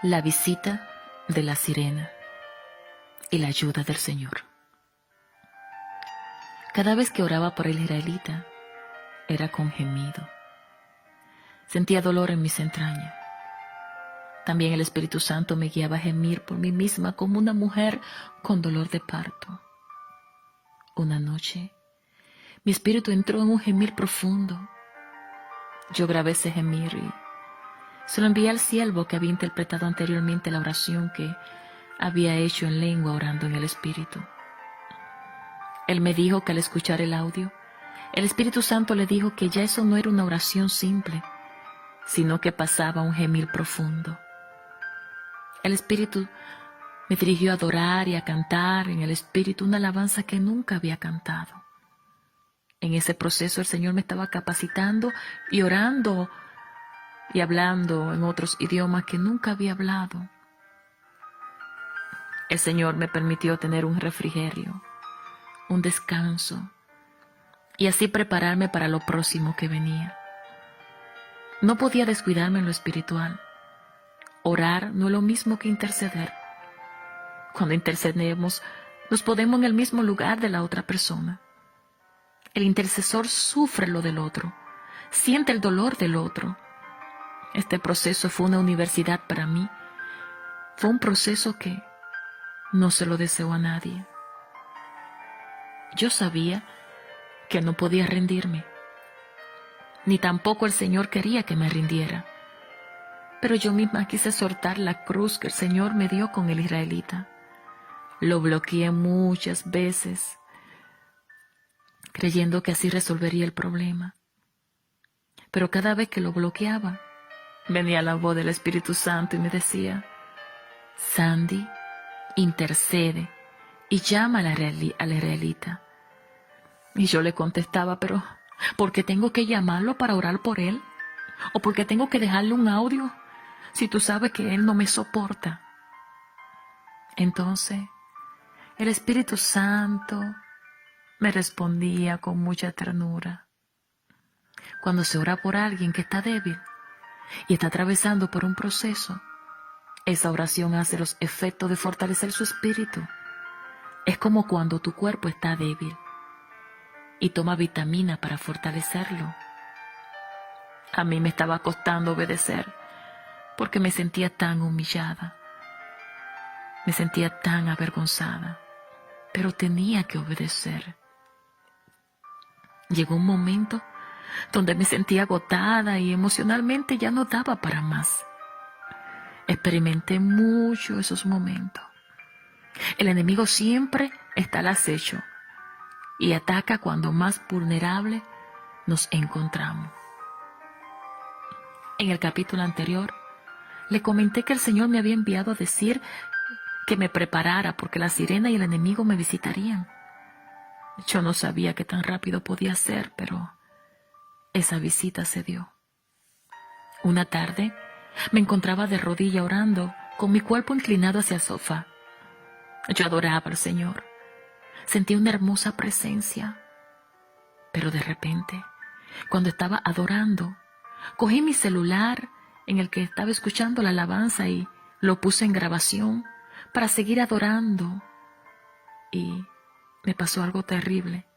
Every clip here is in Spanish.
La visita de la sirena y la ayuda del Señor. Cada vez que oraba por el israelita, era con gemido. Sentía dolor en mis entrañas. También el Espíritu Santo me guiaba a gemir por mí misma como una mujer con dolor de parto. Una noche, mi espíritu entró en un gemir profundo. Yo grabé ese gemir y se lo envié al siervo que había interpretado anteriormente la oración que había hecho en lengua orando en el Espíritu. Él me dijo que al escuchar el audio, el Espíritu Santo le dijo que ya eso no era una oración simple, sino que pasaba un gemir profundo. El Espíritu me dirigió a adorar y a cantar en el Espíritu una alabanza que nunca había cantado. En ese proceso el Señor me estaba capacitando y orando y hablando en otros idiomas que nunca había hablado. El Señor me permitió tener un refrigerio, un descanso, y así prepararme para lo próximo que venía. No podía descuidarme en lo espiritual. Orar no es lo mismo que interceder. Cuando intercedemos, nos ponemos en el mismo lugar de la otra persona. El intercesor sufre lo del otro, siente el dolor del otro. Este proceso fue una universidad para mí. Fue un proceso que no se lo deseo a nadie. Yo sabía que no podía rendirme, ni tampoco el Señor quería que me rindiera. Pero yo misma quise soltar la cruz que el Señor me dio con el israelita. Lo bloqueé muchas veces, creyendo que así resolvería el problema. Pero cada vez que lo bloqueaba, venía la voz del Espíritu Santo y me decía: Sandy, intercede y llama al israelita. Y yo le contestaba: pero ¿por qué tengo que llamarlo para orar por él? ¿O por qué tengo que dejarle un audio si tú sabes que él no me soporta? Entonces, el Espíritu Santo me respondía con mucha ternura. Cuando se ora por alguien que está débil y está atravesando por un proceso, esa oración hace los efectos de fortalecer su espíritu. Es como cuando tu cuerpo está débil y toma vitamina para fortalecerlo. A mí me estaba costando obedecer porque me sentía tan humillada, me sentía tan avergonzada, pero tenía que obedecer. Llegó un momento donde me sentía agotada y emocionalmente ya no daba para más. Experimenté mucho esos momentos. El enemigo siempre está al acecho y ataca cuando más vulnerable nos encontramos. En el capítulo anterior, le comenté que el Señor me había enviado a decir que me preparara porque la sirena y el enemigo me visitarían. Yo no sabía qué tan rápido podía ser, pero esa visita se dio. Una tarde, me encontraba de rodilla orando, con mi cuerpo inclinado hacia el sofá. Yo adoraba al Señor. Sentí una hermosa presencia. Pero de repente, cuando estaba adorando, cogí mi celular en el que estaba escuchando la alabanza y lo puse en grabación para seguir adorando. Y me pasó algo terrible.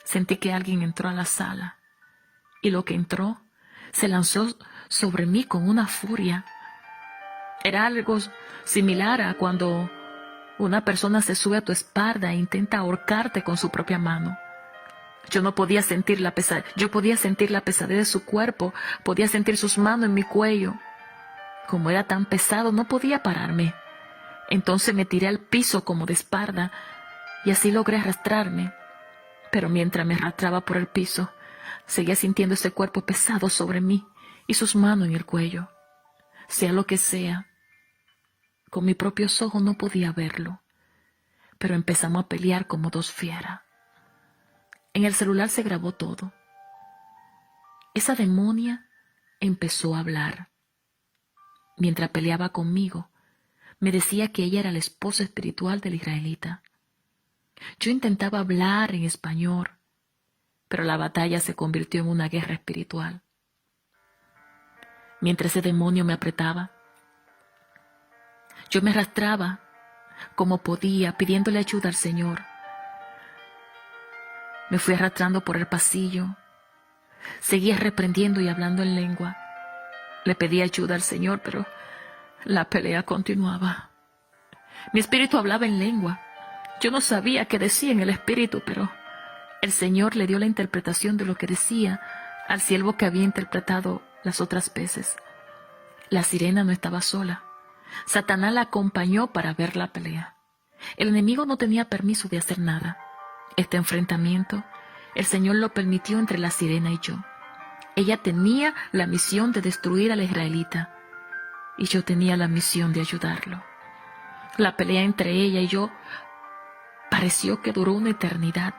Sentí que alguien entró a la sala y lo que entró se lanzó sobre mí con una furia. Era algo similar a cuando una persona se sube a tu espalda e intenta ahorcarte con su propia mano. Yo podía sentir la pesadez de su cuerpo, podía sentir sus manos en mi cuello. Como era tan pesado, no podía pararme. Entonces me tiré al piso como de espalda y así logré arrastrarme. Pero mientras me arrastraba por el piso, seguía sintiendo ese cuerpo pesado sobre mí y sus manos en el cuello. Sea lo que sea, con mis propios ojos no podía verlo, pero empezamos a pelear como dos fieras. En el celular se grabó todo. Esa demonia empezó a hablar. Mientras peleaba conmigo, me decía que ella era la esposa espiritual del israelita. Yo intentaba hablar en español, pero la batalla se convirtió en una guerra espiritual. Mientras ese demonio me apretaba, Yo me arrastraba como podía, pidiéndole ayuda al Señor. Me fui arrastrando por el pasillo. Seguía reprendiendo y hablando en lengua. Le pedí ayuda al Señor, pero la pelea continuaba. Mi espíritu hablaba en lengua. Yo no sabía qué decía en el espíritu, pero el Señor le dio la interpretación de lo que decía al siervo que había interpretado las otras veces. La sirena no estaba sola. Satanás la acompañó para ver la pelea. El enemigo no tenía permiso de hacer nada. Este enfrentamiento, el Señor lo permitió entre la sirena y yo. Ella tenía la misión de destruir al israelita y yo tenía la misión de ayudarlo. La pelea entre ella y yo pareció que duró una eternidad.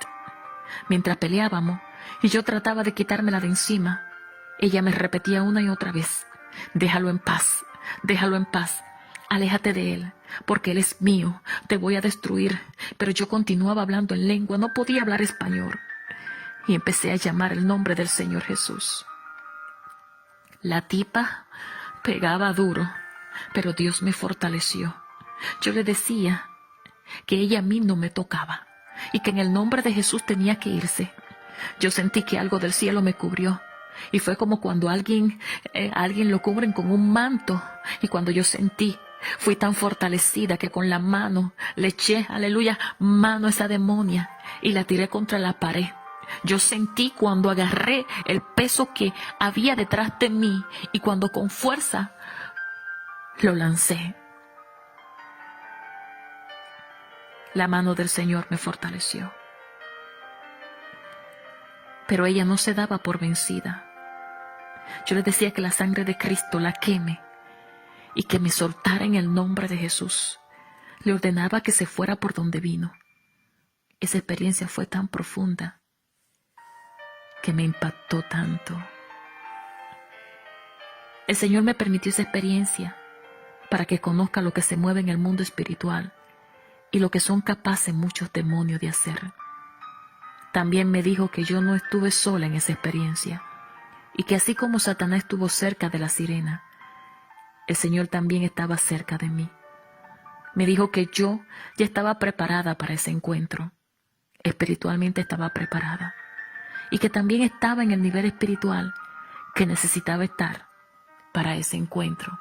Mientras peleábamos y yo trataba de quitármela de encima, ella me repetía una y otra vez: déjalo en paz, déjalo en paz, aléjate de él, porque él es mío, te voy a destruir. Pero yo continuaba hablando en lengua, no podía hablar español, y empecé a llamar el nombre del Señor Jesús. La tipa pegaba duro, pero Dios me fortaleció. Yo le decía que ella a mí no me tocaba y que en el nombre de Jesús tenía que irse. Yo sentí que algo del cielo me cubrió y fue como cuando a alguien lo cubren con un manto, y cuando yo sentí, fui tan fortalecida que con la mano le eché, aleluya, mano a esa demonia y la tiré contra la pared. Yo sentí cuando agarré el peso que había detrás de mí y cuando con fuerza lo lancé. La mano del Señor me fortaleció. Pero ella no se daba por vencida. Yo le decía que la sangre de Cristo la queme y que me soltara en el nombre de Jesús. Le ordenaba que se fuera por donde vino. Esa experiencia fue tan profunda que me impactó tanto. El Señor me permitió esa experiencia para que conozca lo que se mueve en el mundo espiritual y lo que son capaces muchos demonios de hacer. También me dijo que yo no estuve sola en esa experiencia y que así como Satanás estuvo cerca de la sirena, el Señor también estaba cerca de mí. Me dijo que yo ya estaba preparada para ese encuentro. Espiritualmente estaba preparada. Y que también estaba en el nivel espiritual que necesitaba estar para ese encuentro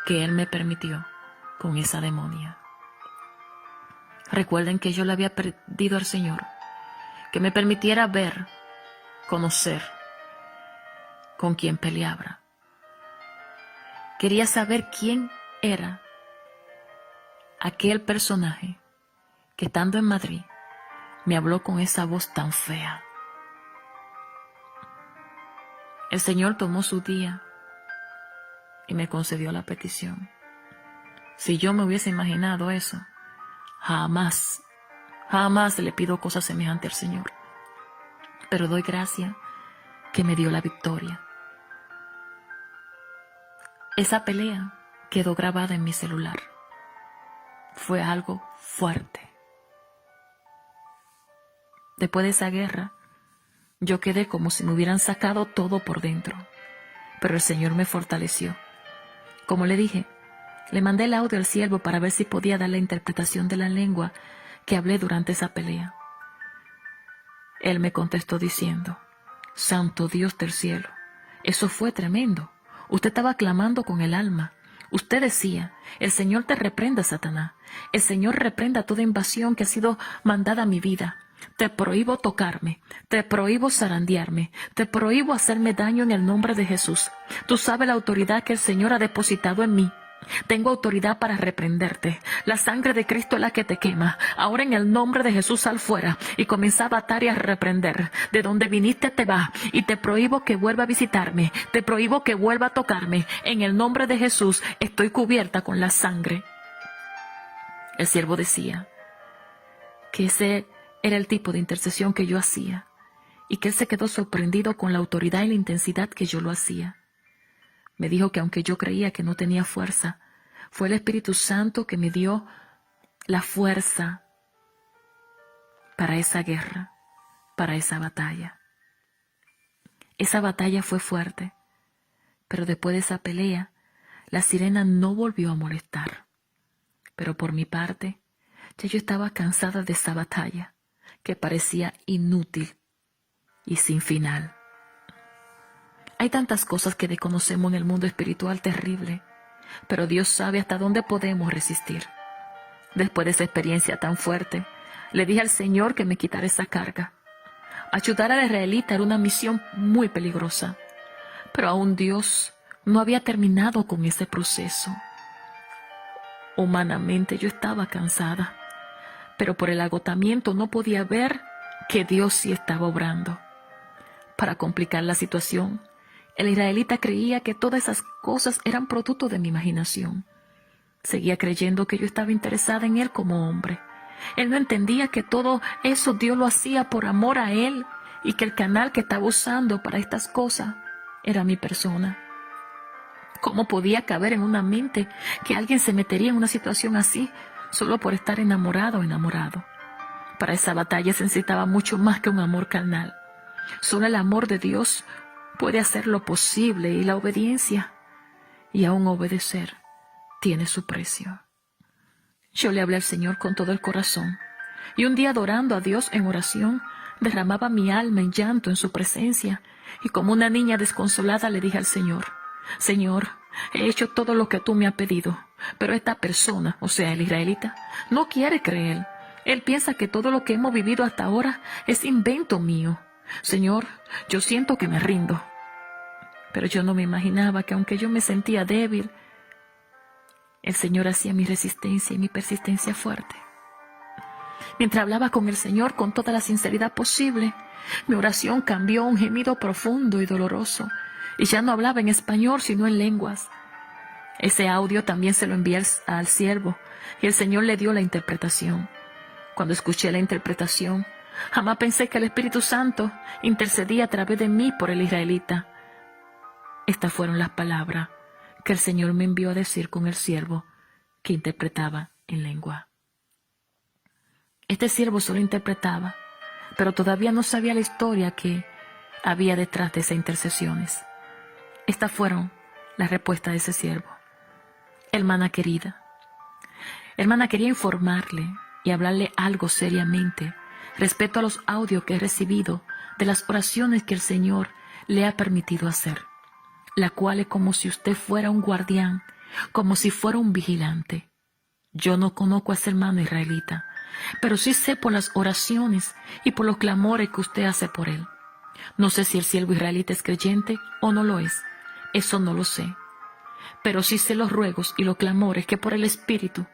que Él me permitió con esa demonia. Recuerden que yo le había pedido al Señor que me permitiera ver, conocer con quién peleaba. Quería saber quién era aquel personaje que estando en Madrid me habló con esa voz tan fea. El Señor tomó su día y me concedió la petición. Si yo me hubiese imaginado eso, jamás le pido cosas semejantes al Señor. Pero doy gracias que me dio la victoria. Esa pelea quedó grabada en mi celular. Fue algo fuerte. Después de esa guerra, yo quedé como si me hubieran sacado todo por dentro. Pero el Señor me fortaleció. Como le dije, le mandé el audio al siervo para ver si podía dar la interpretación de la lengua que hablé durante esa pelea. Él me contestó diciendo: Santo Dios del cielo, eso fue tremendo. Usted estaba clamando con el alma. Usted decía: el Señor te reprenda, Satanás. El Señor reprenda toda invasión que ha sido mandada a mi vida. Te prohíbo tocarme, te prohíbo zarandearme, te prohíbo hacerme daño en el nombre de Jesús. Tú sabes la autoridad que el Señor ha depositado en mí. Tengo autoridad para reprenderte. La sangre de Cristo es la que te quema. Ahora en el nombre de Jesús sal fuera y comienza a matar y a reprender. De donde viniste te va y te prohíbo que vuelva a visitarme. Te prohíbo que vuelva a tocarme. En el nombre de Jesús estoy cubierta con la sangre. El siervo decía que ese era el tipo de intercesión que yo hacía y que él se quedó sorprendido con la autoridad y la intensidad que yo lo hacía. Me dijo que aunque yo creía que no tenía fuerza, fue el Espíritu Santo que me dio la fuerza para esa guerra, para esa batalla. Esa batalla fue fuerte, pero después de esa pelea, la sirena no volvió a molestar. Pero por mi parte, ya yo estaba cansada de esa batalla, que parecía inútil y sin final. Hay tantas cosas que desconocemos en el mundo espiritual terrible, pero Dios sabe hasta dónde podemos resistir. Después de esa experiencia tan fuerte, le dije al Señor que me quitara esa carga. Ayudar al israelita era una misión muy peligrosa, pero aún Dios no había terminado con ese proceso. Humanamente yo estaba cansada, pero por el agotamiento no podía ver que Dios sí estaba obrando. Para complicar la situación, el israelita creía que todas esas cosas eran producto de mi imaginación. Seguía creyendo que yo estaba interesada en él como hombre. Él no entendía que todo eso Dios lo hacía por amor a él y que el canal que estaba usando para estas cosas era mi persona. ¿Cómo podía caber en una mente que alguien se metería en una situación así solo por estar enamorado o enamorado? Para esa batalla se necesitaba mucho más que un amor carnal. Solo el amor de Dios puede hacer lo posible y la obediencia, y aún obedecer, tiene su precio. Yo le hablé al Señor con todo el corazón, y un día adorando a Dios en oración, derramaba mi alma en llanto en su presencia, y como una niña desconsolada le dije al Señor: Señor, he hecho todo lo que tú me has pedido, pero esta persona, o sea, el israelita, no quiere creer. Él piensa que todo lo que hemos vivido hasta ahora es invento mío. Señor, yo siento que me rindo. Pero yo no me imaginaba que aunque yo me sentía débil, el Señor hacía mi resistencia y mi persistencia fuerte. Mientras hablaba con el Señor con toda la sinceridad posible, mi oración cambió a un gemido profundo y doloroso, y ya no hablaba en español sino en lenguas. Ese audio también se lo envié al siervo, y el Señor le dio la interpretación. Cuando escuché la interpretación, jamás pensé que el Espíritu Santo intercedía a través de mí por el israelita. Estas fueron las palabras que el Señor me envió a decir con el siervo que interpretaba en lengua. Este siervo solo interpretaba, pero todavía no sabía la historia que había detrás de esas intercesiones. Estas fueron las respuestas de ese siervo. Hermana quería informarle y hablarle algo seriamente respecto a los audios que he recibido de las oraciones que el Señor le ha permitido hacer, la cual es como si usted fuera un guardián, como si fuera un vigilante. Yo no conozco a ese hermano israelita, pero sí sé por las oraciones y por los clamores que usted hace por él. No sé si el siervo israelita es creyente o no lo es, eso no lo sé, pero sí sé los ruegos y los clamores que por el Espíritu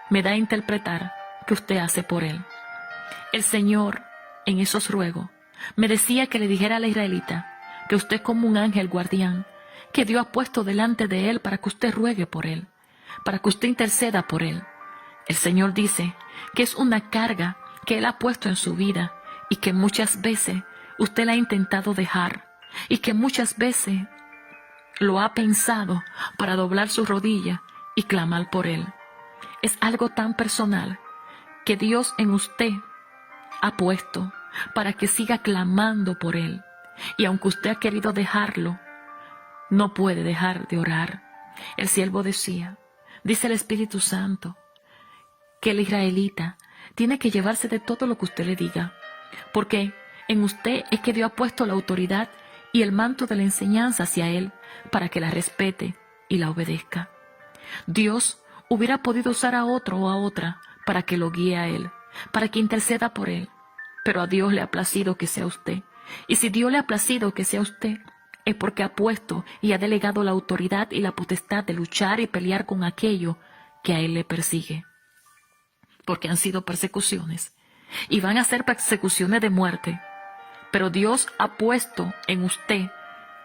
me da a interpretar que usted hace por él. El Señor, en esos ruegos, me decía que le dijera a la israelita que usted es como un ángel guardián que Dios ha puesto delante de él para que usted ruegue por él, para que usted interceda por él. El Señor dice que es una carga que Él ha puesto en su vida y que muchas veces usted la ha intentado dejar y que muchas veces lo ha pensado para doblar su rodilla y clamar por Él. Es algo tan personal que Dios en usted ha puesto para que siga clamando por Él. Y aunque usted ha querido dejarlo, no puede dejar de orar. El siervo decía, dice el Espíritu Santo, que el israelita tiene que llevarse de todo lo que usted le diga, porque en usted es que Dios ha puesto la autoridad y el manto de la enseñanza hacia él para que la respete y la obedezca. Dios hubiera podido usar a otro o a otra para que lo guíe a él, para que interceda por él, pero a Dios le ha placido que sea usted. Y si Dios le ha placido que sea usted, es porque ha puesto y ha delegado la autoridad y la potestad de luchar y pelear con aquello que a él le persigue. Porque han sido persecuciones y van a ser persecuciones de muerte, pero Dios ha puesto en usted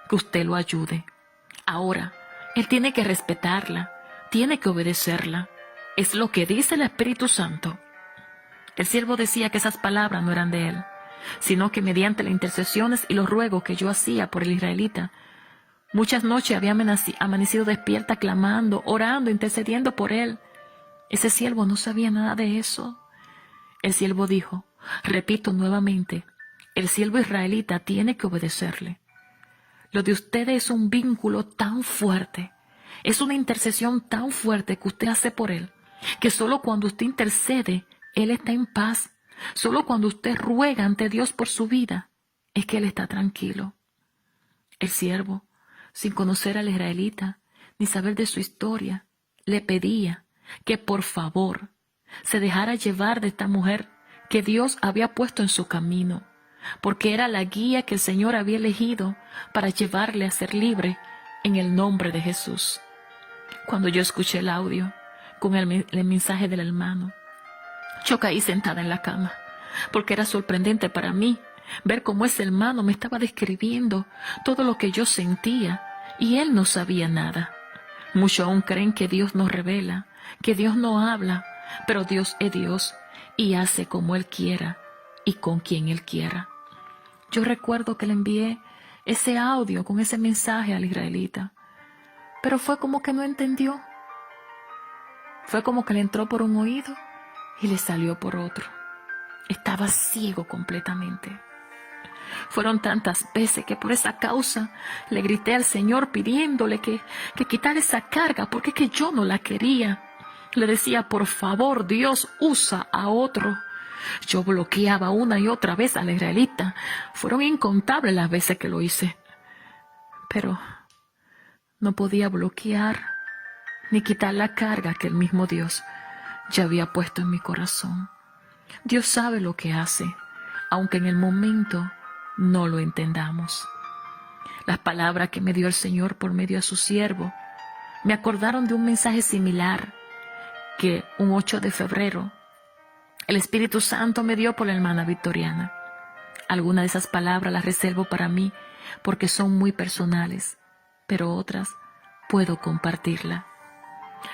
que usted lo ayude. Ahora, Él tiene que respetarla, tiene que obedecerla. Es lo que dice el Espíritu Santo. El siervo decía que esas palabras no eran de él, sino que mediante las intercesiones y los ruegos que yo hacía por el israelita, muchas noches había amanecido despierta clamando, orando, intercediendo por él. Ese siervo no sabía nada de eso. El siervo dijo, repito nuevamente, el siervo israelita tiene que obedecerle. Lo de ustedes es un vínculo tan fuerte Es una intercesión tan fuerte que usted hace por él, que solo cuando usted intercede, él está en paz. Solo cuando usted ruega ante Dios por su vida, es que él está tranquilo. El siervo, sin conocer al israelita, ni saber de su historia, le pedía que por favor se dejara llevar de esta mujer que Dios había puesto en su camino, porque era la guía que el Señor había elegido para llevarle a ser libre en el nombre de Jesús. Cuando yo escuché el audio con el mensaje del hermano, yo caí sentada en la cama, porque era sorprendente para mí ver cómo ese hermano me estaba describiendo todo lo que yo sentía y él no sabía nada. Muchos aún creen que Dios no revela, que Dios no habla, pero Dios es Dios y hace como Él quiera y con quien Él quiera. Yo recuerdo que le envié ese audio con ese mensaje al israelita, pero fue como que no entendió. Fue como que le entró por un oído y le salió por otro. Estaba ciego completamente. Fueron tantas veces que por esa causa le grité al Señor pidiéndole que quitara esa carga, porque es que yo no la quería. Le decía, por favor, Dios, usa a otro. Yo bloqueaba una y otra vez al israelita. Fueron incontables las veces que lo hice. Pero no podía bloquear ni quitar la carga que el mismo Dios ya había puesto en mi corazón. Dios sabe lo que hace, aunque en el momento no lo entendamos. Las palabras que me dio el Señor por medio de su siervo me acordaron de un mensaje similar que un 8 de febrero el Espíritu Santo me dio por la hermana Victoriana. Algunas de esas palabras las reservo para mí porque son muy personales, pero otras puedo compartirla.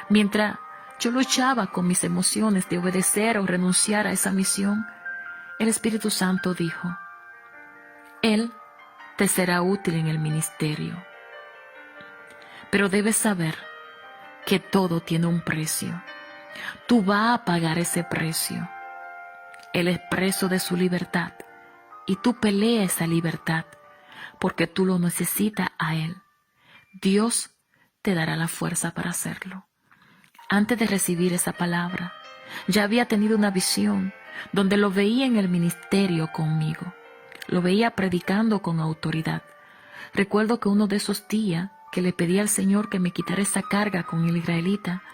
Mientras yo luchaba con mis emociones de obedecer o renunciar a esa misión, el Espíritu Santo dijo: Él te será útil en el ministerio, pero debes saber que todo tiene un precio. Tú vas a pagar ese precio. Él es preso de su libertad y tú peleas esa libertad porque tú lo necesitas a Él. Dios te dará la fuerza para hacerlo. Antes de recibir esa palabra, ya había tenido una visión donde lo veía en el ministerio conmigo. Lo veía predicando con autoridad. Recuerdo que uno de esos días que le pedí al Señor que me quitara esa carga con el israelita,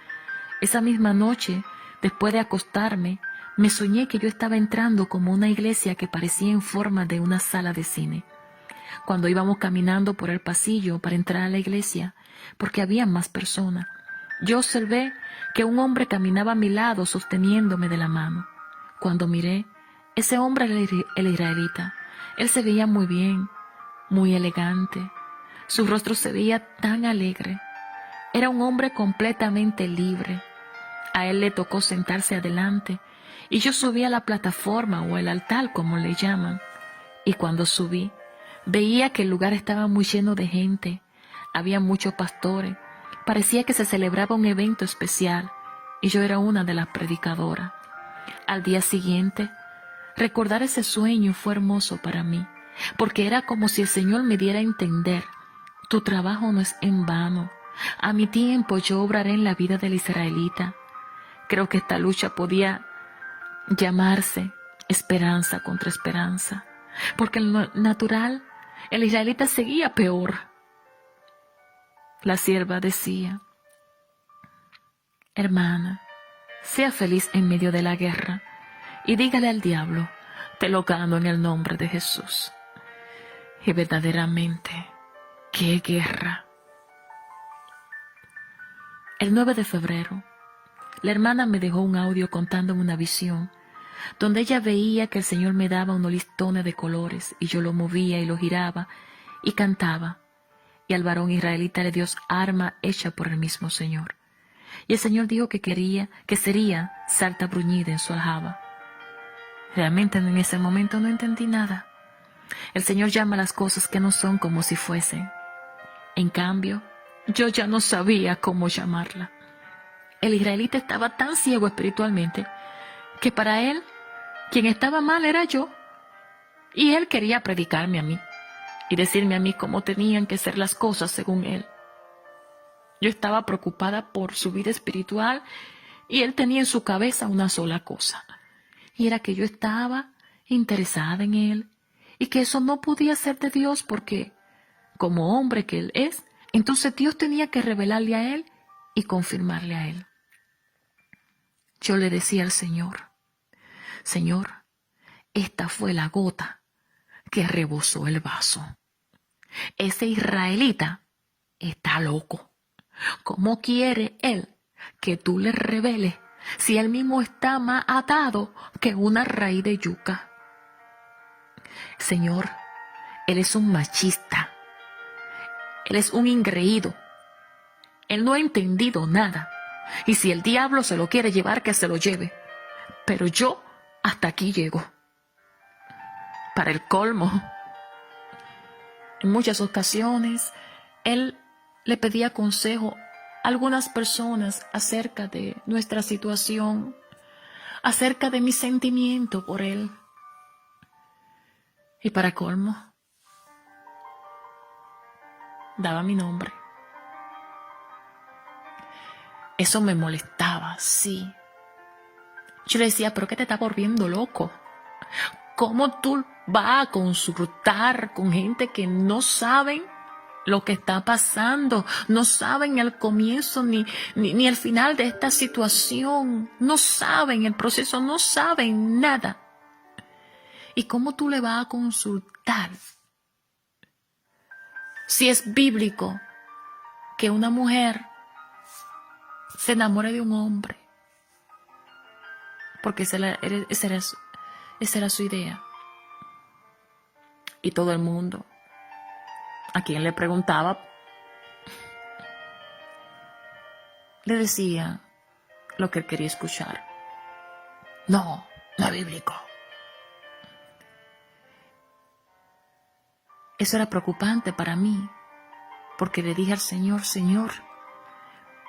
esa misma noche, después de acostarme, me soñé que yo estaba entrando como una iglesia que parecía en forma de una sala de cine. Cuando íbamos caminando por el pasillo para entrar a la iglesia, porque había más personas, yo observé que un hombre caminaba a mi lado sosteniéndome de la mano. Cuando miré, ese hombre era el israelita. Él se veía muy bien, muy elegante. Su rostro se veía tan alegre. Era un hombre completamente libre. A él le tocó sentarse adelante y yo subí a la plataforma o el altar, como le llaman. Y cuando subí, veía que el lugar estaba muy lleno de gente. Había muchos pastores. Parecía que se celebraba un evento especial y yo era una de las predicadoras. Al día siguiente, recordar ese sueño fue hermoso para mí, porque era como si el Señor me diera a entender: tu trabajo no es en vano. A mi tiempo yo obraré en la vida del israelita. Creo que esta lucha podía llamarse esperanza contra esperanza, porque en lo natural el israelita seguía peor. La sierva decía: hermana, sea feliz en medio de la guerra y dígale al diablo: te lo gano en el nombre de Jesús. Y verdaderamente, ¡qué guerra! El 9 de febrero, la hermana me dejó un audio contándome una visión donde ella veía que el Señor me daba unos listones de colores y yo lo movía y lo giraba y cantaba, y al varón israelita le dio arma hecha por el mismo Señor. Y el Señor dijo que sería sarta bruñida en su aljaba. Realmente en ese momento no entendí nada. El Señor llama las cosas que no son como si fuesen. En cambio, yo ya no sabía cómo llamarla. El israelita estaba tan ciego espiritualmente que para él, quien estaba mal era yo. Y él quería predicarme a mí y decirme a mí cómo tenían que ser las cosas según él. Yo estaba preocupada por su vida espiritual y él tenía en su cabeza una sola cosa. Y era que yo estaba interesada en él y que eso no podía ser de Dios porque, como hombre que él es, entonces Dios tenía que revelarle a él y confirmarle a él. Yo le decía al Señor, Señor, esta fue la gota que rebosó el vaso. Ese israelita está loco. ¿Cómo quiere él que tú le reveles si él mismo está más atado que una raíz de yuca? Señor, él es un machista. Él es un ingreído. Él no ha entendido nada. Y si el diablo se lo quiere llevar, que se lo lleve. Pero yo hasta aquí llego. Para el colmo, en muchas ocasiones, él le pedía consejo a algunas personas acerca de nuestra situación, acerca de mi sentimiento por él. Y para colmo, daba mi nombre. Eso me molestaba, sí. Yo le decía, ¿pero qué te está volviendo loco? ¿Cómo tú vas a consultar con gente que no saben lo que está pasando? No saben el comienzo ni el final de esta situación. No saben el proceso, no saben nada. ¿Y cómo tú le vas a consultar? Si es bíblico que una mujer se enamore de un hombre, porque esa era su idea. Y todo el mundo, a quien le preguntaba, le decía lo que él quería escuchar. No, no es bíblico. Eso era preocupante para mí, porque le dije al Señor, Señor,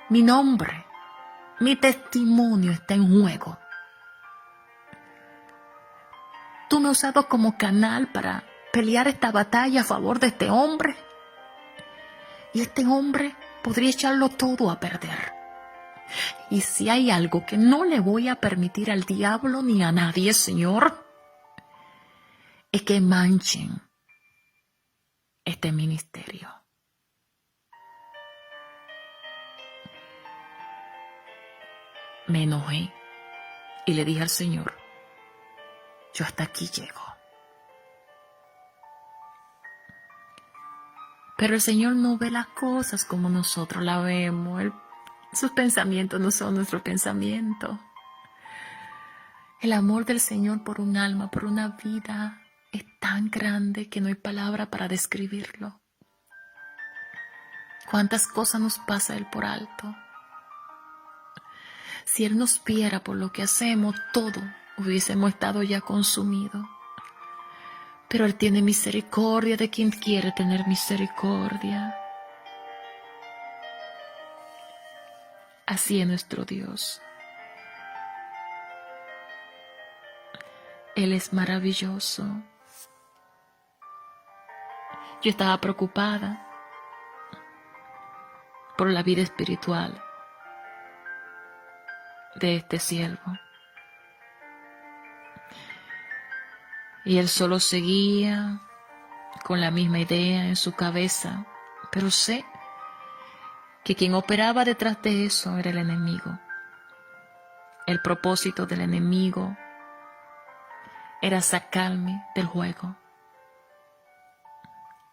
mi nombre, mi testimonio está en juego. Tú me has usado como canal para pelear esta batalla a favor de este hombre. Y este hombre podría echarlo todo a perder. Y si hay algo que no le voy a permitir al diablo ni a nadie, Señor, es que manchen este ministerio. Me enojé y le dije al Señor, yo hasta aquí llego. Pero el Señor no ve las cosas como nosotros las vemos. Sus pensamientos no son nuestros pensamientos. El amor del Señor por un alma, por una vida, es tan grande que no hay palabra para describirlo. ¿Cuántas cosas nos pasa Él por alto? Si Él nos viera por lo que hacemos, todo hubiésemos estado ya consumidos. Pero Él tiene misericordia de quien quiere tener misericordia. Así es nuestro Dios. Él es maravilloso. Yo estaba preocupada por la vida espiritual de este siervo. Y él solo seguía con la misma idea en su cabeza, pero sé que quien operaba detrás de eso era el enemigo. El propósito del enemigo era sacarme del juego.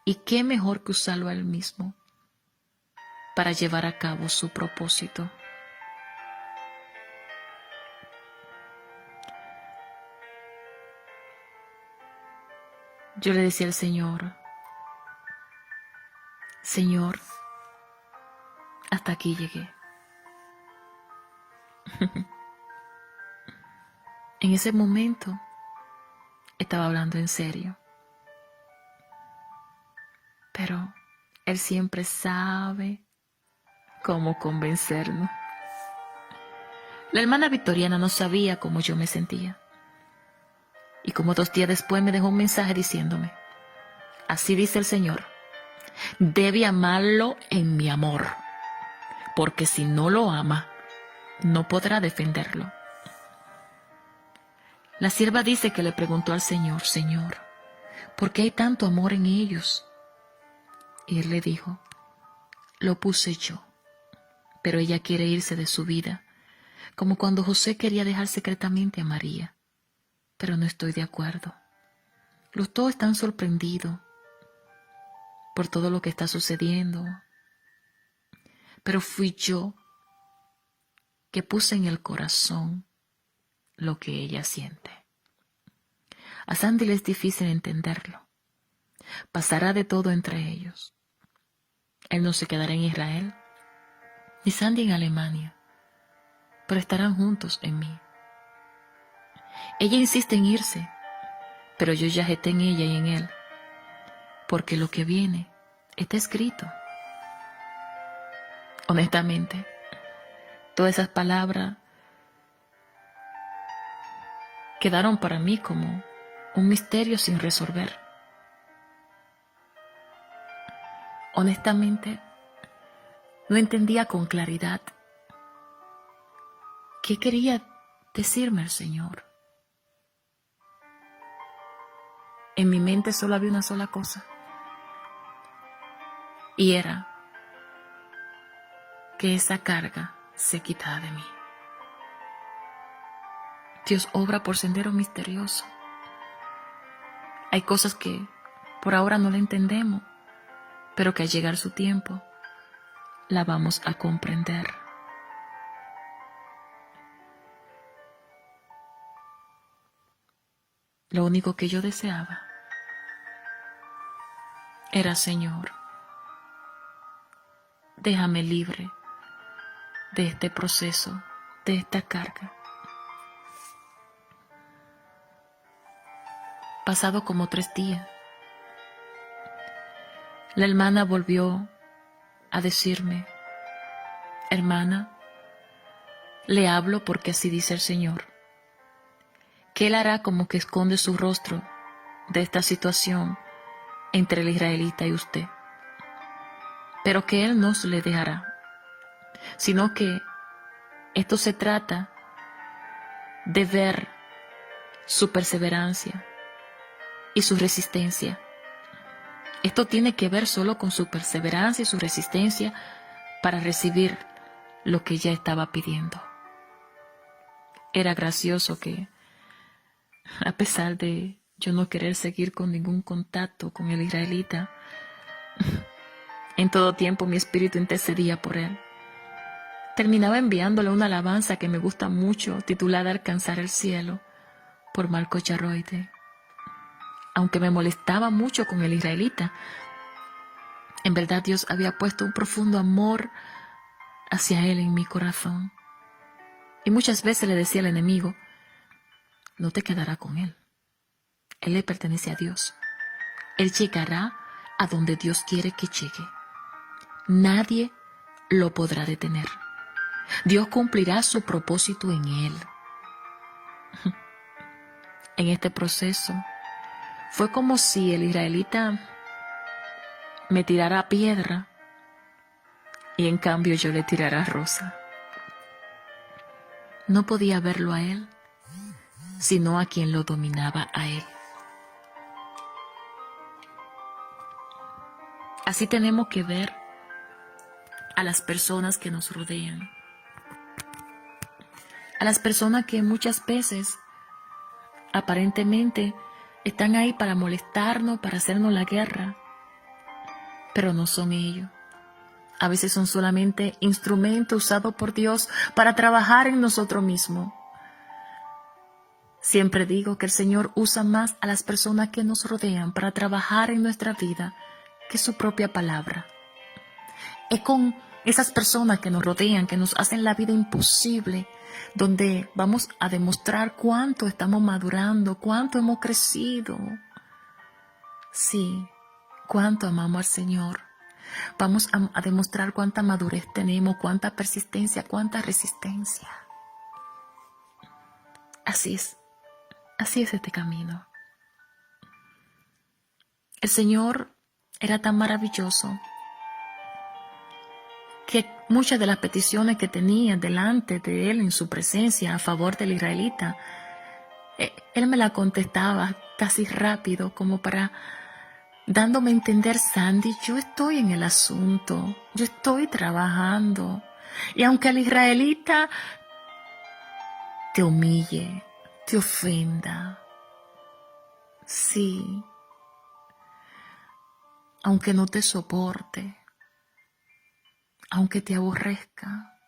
Y qué mejor que usarlo a él mismo para llevar a cabo su propósito. Yo le decía al Señor, Señor, hasta aquí llegué. En ese momento estaba hablando en serio. Pero Él siempre sabe cómo convencernos. La hermana Victoriana no sabía cómo yo me sentía. Y como 2 días después me dejó un mensaje diciéndome, así dice el Señor, debe amarlo en mi amor. porque si no lo ama, no podrá defenderlo. La sierva dice que le preguntó al Señor: Señor, ¿por qué hay tanto amor en ellos? Y él le dijo: lo puse yo, pero ella quiere irse de su vida, como cuando José quería dejar secretamente a María. Pero no estoy de acuerdo. Los dos están sorprendidos por todo lo que está sucediendo, pero fui yo que puse en el corazón lo que ella siente. A Sandy le es difícil entenderlo. Pasará de todo entre ellos. Él no se quedará en Israel, ni Sandy en Alemania, pero estarán juntos en mí. Ella insiste en irse, pero yo ya esté en ella y en él, porque lo que viene está escrito. Honestamente, todas esas palabras quedaron para mí como un misterio sin resolver. Honestamente, no entendía con claridad qué quería decirme el Señor. En mi mente solo había una sola cosa, y era que esa carga se quitara de mí. Dios obra por sendero misterioso. Hay cosas que por ahora no la entendemos, pero que al llegar su tiempo la vamos a comprender. Lo único que yo deseaba era: Señor, déjame libre de este proceso, de esta carga. Pasado como 3 días, la hermana volvió a decirme: hermana, le hablo porque así dice el Señor, que Él hará como que esconde su rostro de esta situación entre el israelita y usted, pero que Él no se le dejará, sino que esto se trata de ver su perseverancia y su resistencia. Esto tiene que ver solo con su perseverancia y su resistencia para recibir lo que ella estaba pidiendo. Era gracioso que, a pesar de yo no querer seguir con ningún contacto con el israelita, en todo tiempo mi espíritu intercedía por él. Terminaba enviándole una alabanza que me gusta mucho, titulada Alcanzar el cielo, por Marco Charroite. Aunque me molestaba mucho con el israelita, en verdad Dios había puesto un profundo amor hacia él en mi corazón. Y muchas veces le decía al enemigo: no te quedará con él. Él le pertenece a Dios. Él llegará a donde Dios quiere que llegue. Nadie lo podrá detener. Dios cumplirá su propósito en él. En este proceso fue como si el israelita me tirara piedra y en cambio yo le tirara rosa. No podía verlo a él, sino a quien lo dominaba a él. Así tenemos que ver a las personas que nos rodean, a las personas que muchas veces aparentemente están ahí para molestarnos, para hacernos la guerra, pero no son ellos. A veces son solamente instrumentos usados por Dios para trabajar en nosotros mismos. Siempre digo que el Señor usa más a las personas que nos rodean para trabajar en nuestra vida que su propia palabra. Es con esas personas que nos rodean, que nos hacen la vida imposible, donde vamos a demostrar cuánto estamos madurando, cuánto hemos crecido. Sí, cuánto amamos al Señor. Vamos a demostrar cuánta madurez tenemos, cuánta persistencia, cuánta resistencia. Así es este camino. El Señor era tan maravilloso que muchas de las peticiones que tenía delante de él en su presencia a favor del israelita, él me la contestaba casi rápido, como para dándome a entender: Sandy, yo estoy en el asunto, yo estoy trabajando. Y aunque el israelita te humille, te ofenda, sí, aunque no te soporte, aunque te aborrezca,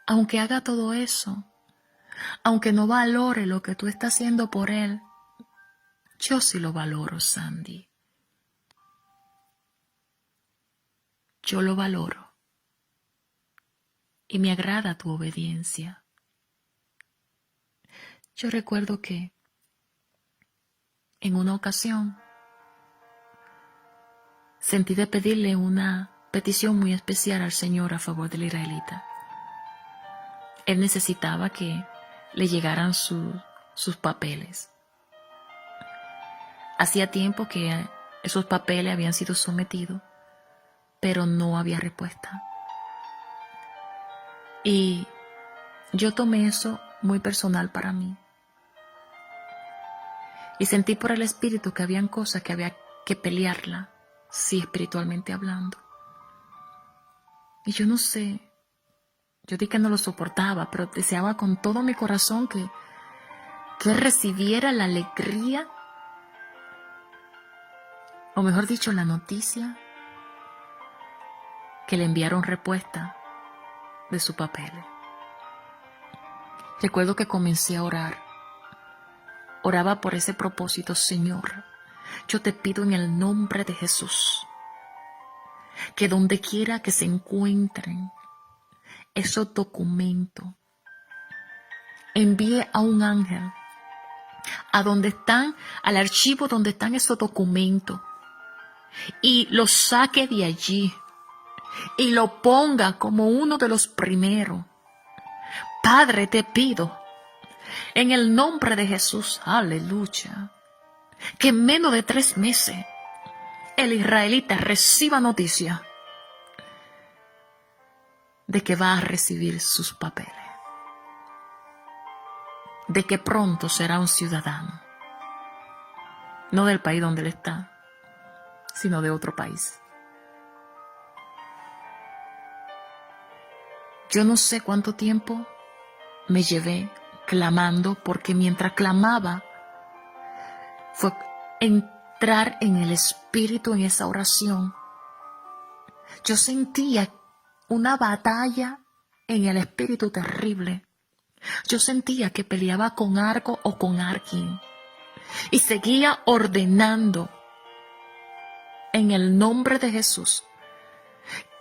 aunque haga todo eso, aunque no valore lo que tú estás haciendo por él, yo sí lo valoro, Sandy. Yo lo valoro. Y me agrada tu obediencia. Yo recuerdo que en una ocasión sentí de pedirle una petición muy especial al Señor a favor del israelita. Él necesitaba que le llegaran sus papeles. Hacía tiempo que esos papeles habían sido sometidos, pero no había respuesta. Y yo tomé eso muy personal para mí. Y sentí por el Espíritu que habían cosas que había que pelearla, sí, espiritualmente hablando. Y yo no sé, yo dije que no lo soportaba, pero deseaba con todo mi corazón que recibiera la alegría, o mejor dicho, la noticia, que le enviaron respuesta de su papel. Recuerdo que comencé a orar. Oraba por ese propósito: Señor, yo te pido en el nombre de Jesús, que donde quiera que se encuentren esos documentos, envíe a un ángel a donde están, al archivo donde están esos documentos, y los saque de allí y lo ponga como uno de los primeros. Padre, te pido en el nombre de Jesús, aleluya, que en menos de 3 meses el israelita reciba noticia de que va a recibir sus papeles, de que pronto será un ciudadano, no del país donde él está, sino de otro país. Yo no sé cuánto tiempo me llevé clamando, porque mientras clamaba fue entrar en el Espíritu en esa oración. Yo sentía una batalla en el Espíritu terrible. Yo sentía que peleaba con algo o con alguien, y seguía ordenando en el nombre de Jesús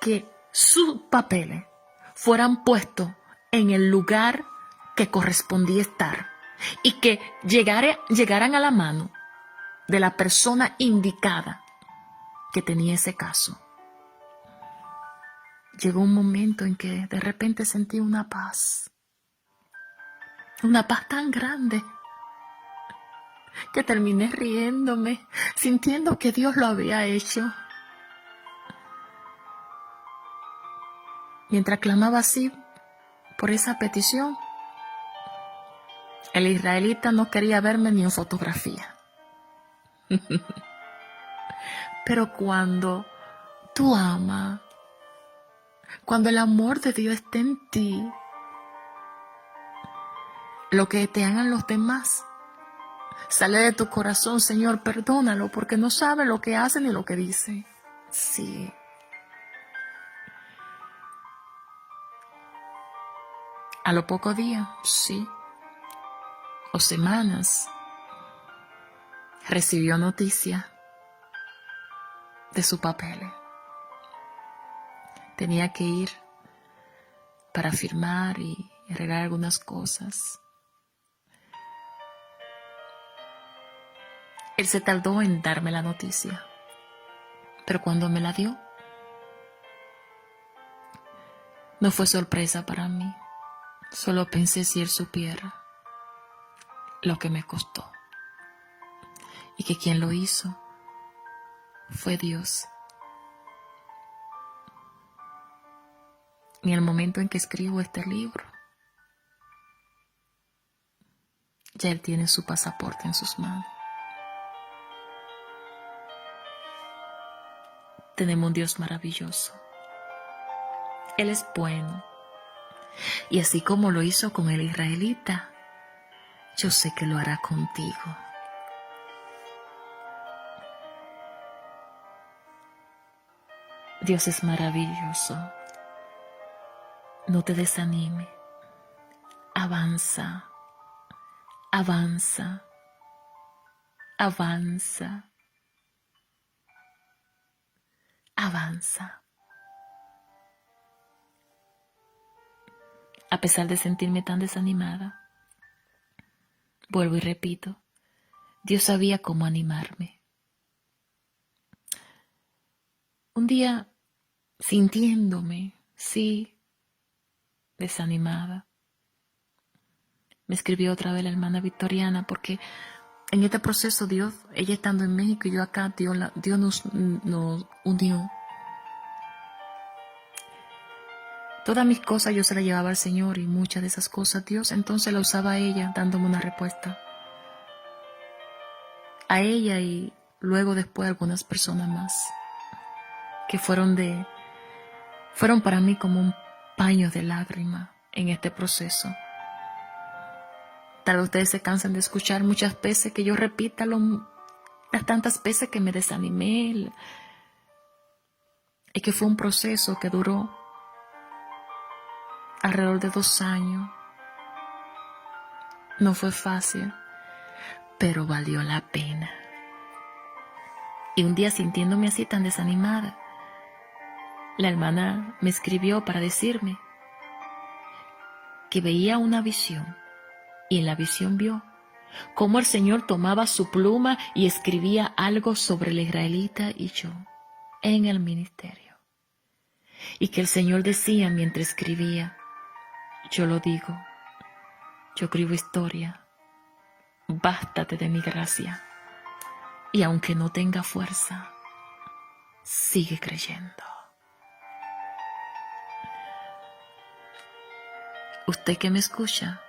que sus papeles fueran puestos en el lugar que correspondía estar, y que llegaran a la mano de la persona indicada que tenía ese caso. Llegó un momento en que de repente sentí una paz tan grande, que terminé riéndome, sintiendo que Dios lo había hecho. Mientras clamaba así por esa petición, el israelita no quería verme ni en fotografía. Pero cuando tú amas, cuando el amor de Dios está en ti, lo que te hagan los demás sale de tu corazón. Señor, perdónalo, porque no sabe lo que hace ni lo que dice. Sí. A los pocos días, sí, o semanas, recibió noticia de sus papeles. Tenía que ir para firmar y arreglar algunas cosas. Él se tardó en darme la noticia, pero cuando me la dio, no fue sorpresa para mí. Solo pensé si él supiera lo que me costó, y que quien lo hizo fue Dios. En el momento en que escribo este libro, ya él tiene su pasaporte en sus manos. Tenemos un Dios maravilloso. Él es bueno. Y así como lo hizo con el israelita, yo sé que lo hará contigo. Dios es maravilloso. No te desanime. Avanza, avanza, avanza, avanza. A pesar de sentirme tan desanimada, vuelvo y repito, Dios sabía cómo animarme. Un día, sintiéndome, sí, desanimada, me escribió otra vez la hermana Victoriana porque en este proceso Dios, ella estando en México y yo acá, Dios nos unió. Todas mis cosas yo se las llevaba al Señor y muchas de esas cosas Dios entonces la usaba a ella dándome una respuesta. A ella y luego después algunas personas más que fueron para mí como un paño de lágrima en este proceso. Tal vez ustedes se cansan de escuchar muchas veces que yo repita las tantas veces que me desanimé. Y que fue un proceso que duró alrededor de 2 años. No fue fácil, pero valió la pena. Y un día sintiéndome así tan desanimada, la hermana me escribió para decirme que veía una visión y en la visión vio cómo el Señor tomaba su pluma y escribía algo sobre el israelita y yo en el ministerio. Y que el Señor decía mientras escribía, yo lo digo, yo escribo historia, bástate de mi gracia. Y aunque no tenga fuerza, sigue creyendo. Usted que me escucha,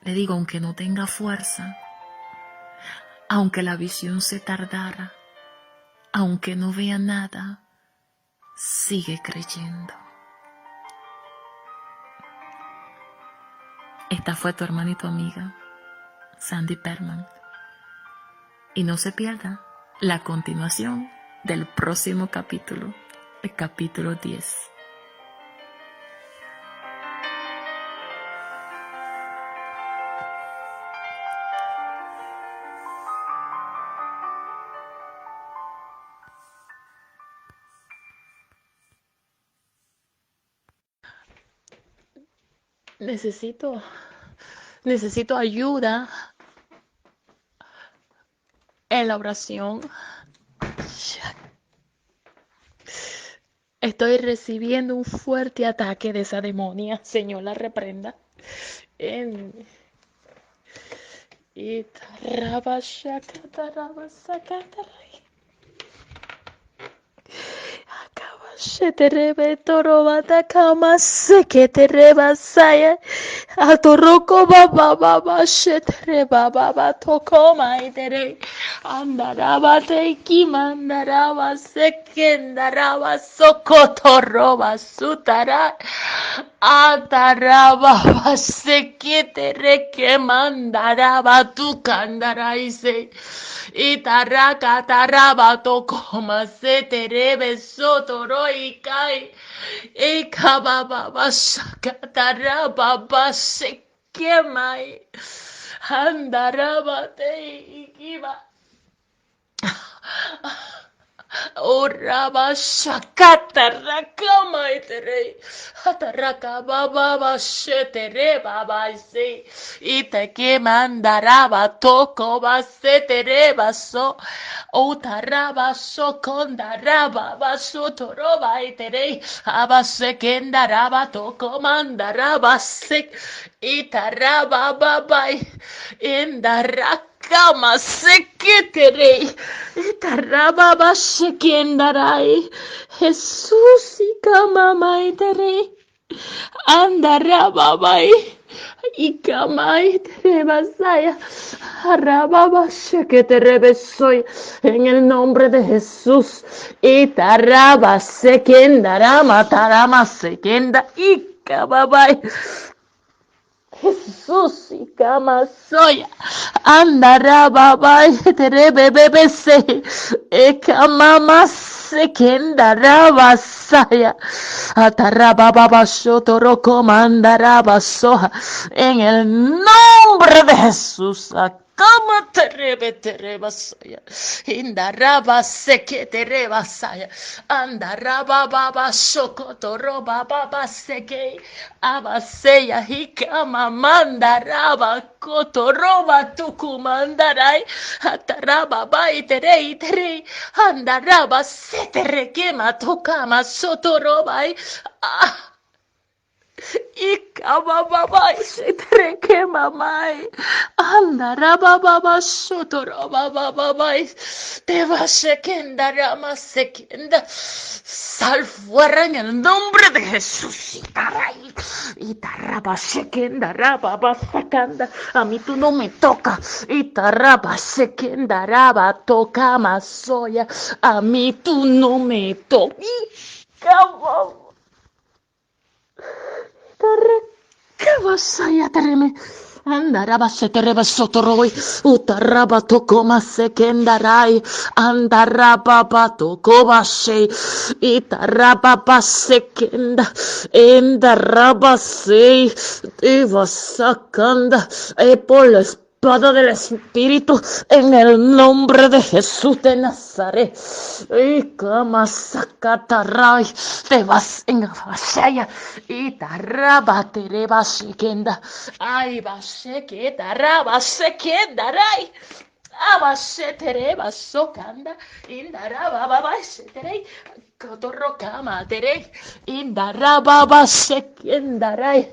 le digo, aunque no tenga fuerza, aunque la visión se tardara, aunque no vea nada, sigue creyendo. Esta fue tu hermana y tu amiga, Sandy Perman. Y no se pierda la continuación del próximo capítulo, el capítulo 10. Necesito ayuda en la oración. Estoy recibiendo un fuerte ataque de esa demonia. Señor, la reprenda. Sheterebe torobata kama seketereba saya atoroko baba baba shetereba baba tokoma itere andaraba teki mandaraba sekendaraba sokotoroba sutara ataraba seketere que mandaraba tu candaraise itaraka taraba tokoma seterebe sotoro ikai ikababa sakataraba basekemai andaraba te ikiba Oraba shakata rakama itere hataraka baba shetere baba se itake mandaraba toko basetere baso otaraba sokondaraba basotoroba itere abasekendaraba toko mandaraba se itaraba baba indaraka Kama seketerei. Itarababa shekendarai. Jesús y kama maiterei. Andarababai. Y kama iterebasaya. Arababa sheketerebesoy. En el nombre de Jesús. Itaraba sekendarama tarama sekenda. Y kababai. Jesús y cama soya andaraba terebe bebese ekamama sekendaraba saya ataraba baba shotoro comandaraba soja en el nombre de Jesús. Kama tereba saya indaraba seke tereba saya andaraba baba shokotoro baba seke abaseya hikama mandaraba kotoroba tukumandarai ataraba bai tere andaraba setere kema tokama sotorobai Ikababa setreke mamai andaraba baba sotoroba baba te va sekenda rama sekenda sal fuera en el nombre de Jesús y taraba sekenda raba sacanda a mí tú no me toca y taraba sekenda raba toca masoya a mí tú no me toca Kavasaya tereme. Andaraba se tereba sotoroi, utaraba tokoma sekendarai, andaraba batokoma she, itaraba pasekenda, endaraba se, iba sacanda, por la espada del Espíritu, en el nombre de Jesús de Nazaret. Y cama sacataray, te vas en Abashaya, y taraba tereba shekenda, ay basheketa raba sekenda ray. Abashetereba sokanda, indaraba baba sheterei, kotorokama terei, indaraba baba sekendaray.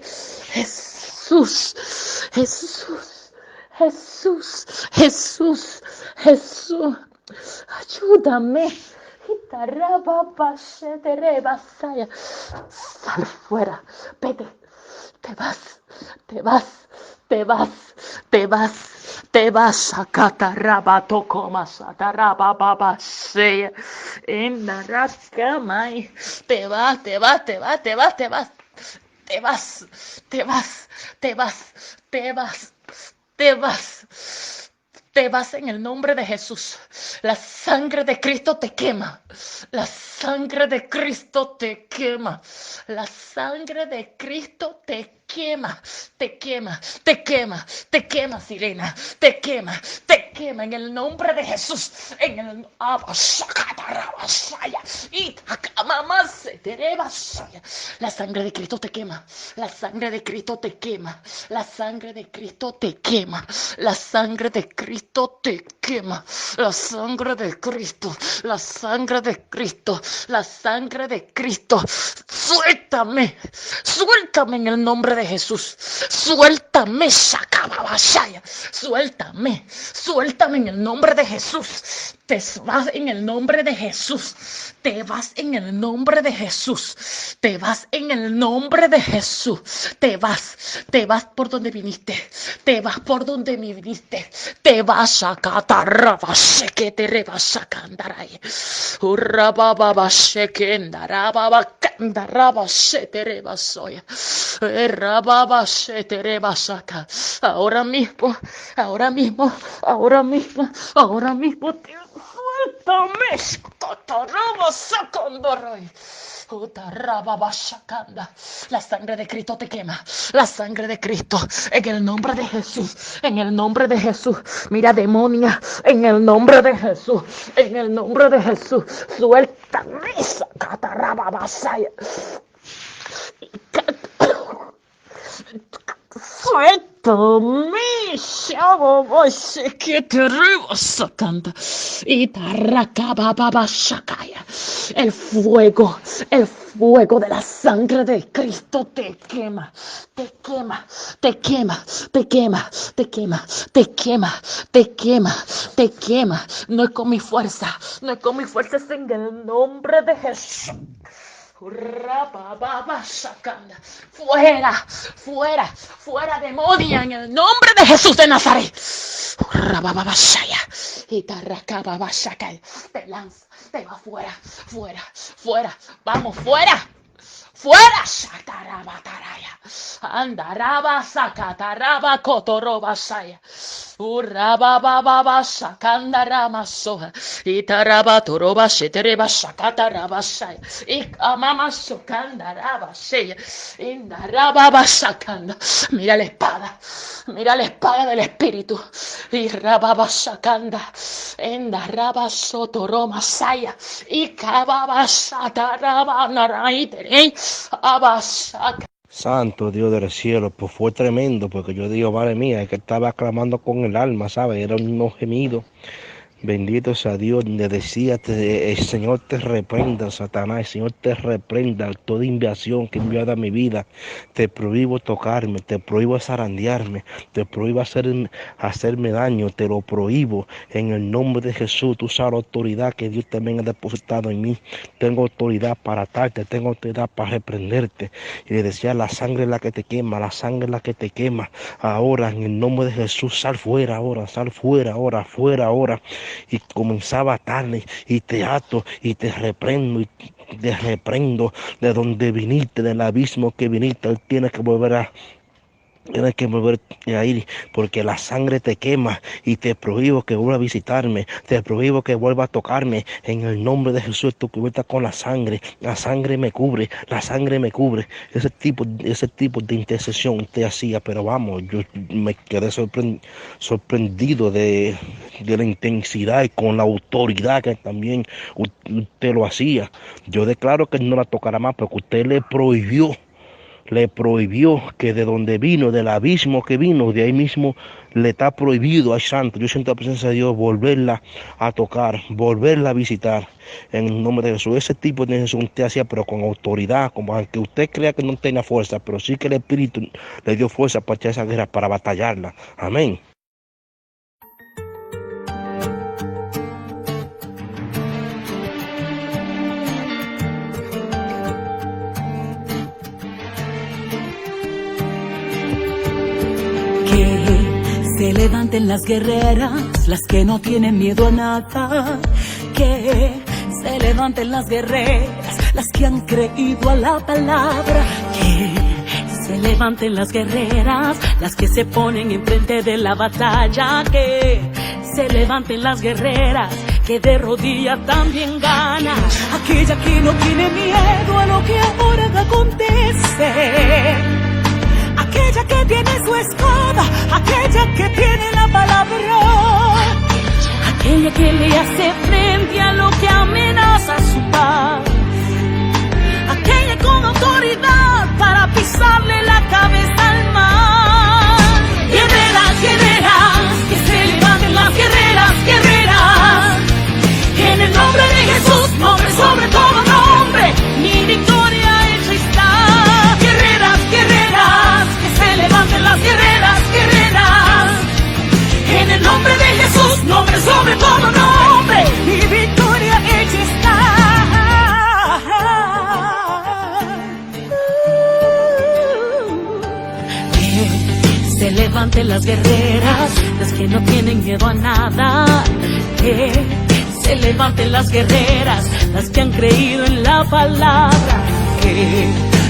Jesús, Jesús. Jesús, Jesús, Jesús, ayúdame. Sal fuera, vete, te vas, te vas, te vas, te vas, te vas a catarabato coma sataraba baba sea en la rascamay, te vas, te vas, te vas, te vas, te vas. Te vas, te vas, te vas, te vas, te vas, te vas en el nombre de Jesús. La sangre de Cristo te quema. La sangre de Cristo te quema. La sangre de Cristo te quema, te quema, te quema, te quema, sirena, te quema en el nombre de Jesús, en el la sangre de Cristo te quema, la sangre de Cristo te quema, la sangre de Cristo te quema, la sangre de Cristo te quema, la sangre de Cristo, la sangre de Cristo, la sangre de Cristo, suéltame, suéltame en el nombre de Jesús, suéltame, suéltame, suéltame en el nombre de Jesús, te vas en el nombre de Jesús, te vas en el nombre de Jesús, te vas en el nombre de Jesús, te vas por donde viniste, te vas por donde viniste, te vas a catarraba, que te rebas a candaray, urrababa, shekendaraba, candaraba, se te rebasoya, rababa, se te rebasaka, ahora mismo, ahora mismo, ahora mismo, ahora mismo, suéltame, catarraba, sacandoroy. La sangre de Cristo te quema, la sangre de Cristo, en el nombre de Jesús, en el nombre de Jesús, mira demonia, en el nombre de Jesús, en el nombre de Jesús, suéltame, catarrabasaya, suéltame, que te arriba sacando. Y tarracababa shakaya. El fuego de la sangre de Cristo te quema, te quema, te quema, te quema, te quema, te quema, te quema, te quema. No es con mi fuerza, no es con mi fuerza, es en el nombre de Jesús. Fuera, fuera, fuera demonia en el nombre de Jesús de Nazaret. Te lanza, te va fuera, fuera, fuera, vamos fuera. Fuera, Shatarabataraya, Andaraba Sakataraba Kotoroba Saya, Urababa Sakandarama Soha, Itaraba Toroba Shetereba Sakataraba Saya, Ikamama Sokandaraba Saya, Indaraba Sakanda. Mira la espada del Espíritu, Irababa Sakanda, Endaraba Sotoroma Saya, Ikababa Sataraba Naraitere. Santo Dios del cielo, pues fue tremendo, porque yo digo, madre mía, es que estaba clamando con el alma, ¿sabes? Era un gemido. Bendito sea Dios, le decía, el Señor te reprenda, Satanás, el Señor te reprenda toda invasión que he enviado a mi vida. Te prohíbo tocarme, te prohíbo zarandearme, te prohíbo hacerme daño, te lo prohíbo en el nombre de Jesús. Tú sabes la autoridad que Dios también ha depositado en mí. Tengo autoridad para atarte, tengo autoridad para reprenderte. Y le decía, la sangre es la que te quema, la sangre es la que te quema. Ahora, en el nombre de Jesús, sal fuera ahora, sal fuera ahora, fuera ahora. Y comenzaba a atarle y te ato y te reprendo y te reprendo de donde viniste, del abismo que viniste. Él tiene que volver a ir, porque la sangre te quema y te prohíbo que vuelva a visitarme, te prohíbo que vuelva a tocarme. En el nombre de Jesús, tú cubierta con la sangre me cubre, la sangre me cubre. Ese tipo de intercesión te hacía, pero vamos, yo me quedé sorprendido de la intensidad y con la autoridad que también usted lo hacía. Yo declaro que no la tocará más, porque usted le prohibió que de donde vino, del abismo que vino, de ahí mismo le está prohibido al santo. Yo siento la presencia de Dios volverla a tocar, volverla a visitar en el nombre de Jesús. Ese tipo de Jesús usted hacía, pero con autoridad, como aunque usted crea que no tenga fuerza, pero sí que el Espíritu le dio fuerza para echar esa guerra, para batallarla. Amén. Se levanten las guerreras, las que no tienen miedo a nada. Que se levanten las guerreras, las que han creído a la palabra. Que se levanten las guerreras, las que se ponen enfrente de la batalla. Que se levanten las guerreras, que de rodillas también gana. Aquella que no tiene miedo a lo que ahora acontece. Aquella que tiene su espada, aquella que tiene la palabra, aquella que le hace frente a lo que amenaza su paz, aquella con autoridad para pisarle la cabeza al mar. Guerreras, guerreras, que se levanten las guerreras, guerreras, en el nombre de Jesús, nombre sobre todo nombre, mi victoria hecha está. Guerreras, guerreras, levanten las guerreras, guerreras, en el nombre de Jesús, nombre sobre todo nombre, mi victoria hecha está. Que se levanten las guerreras, las que no tienen miedo a nada. Que se levanten las guerreras, las que han creído en la palabra. Que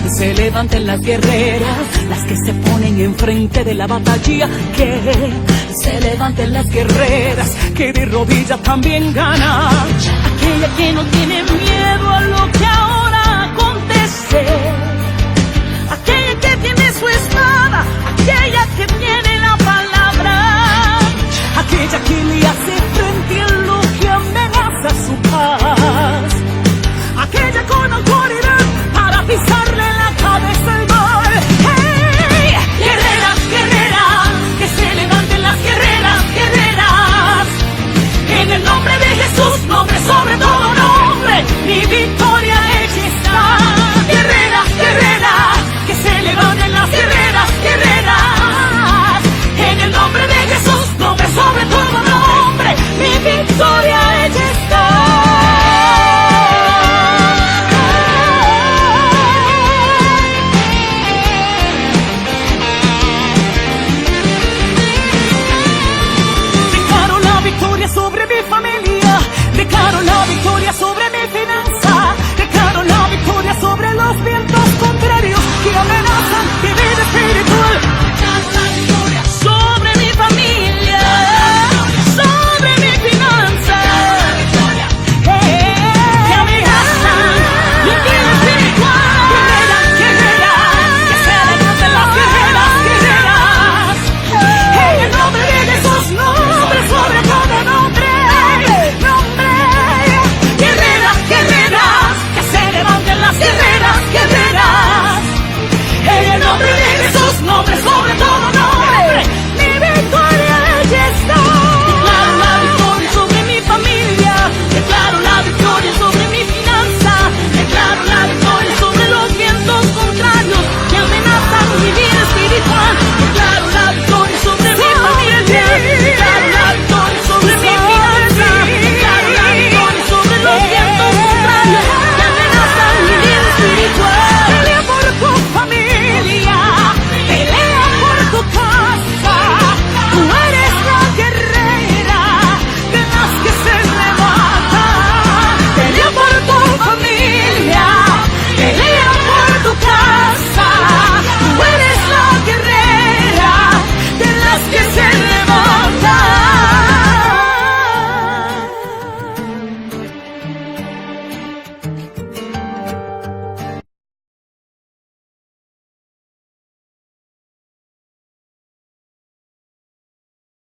se levanten las guerreras, las que se ponen enfrente de la batalla. Que se levanten las guerreras, que de rodillas también gana. Aquella que no tiene miedo a lo que ahora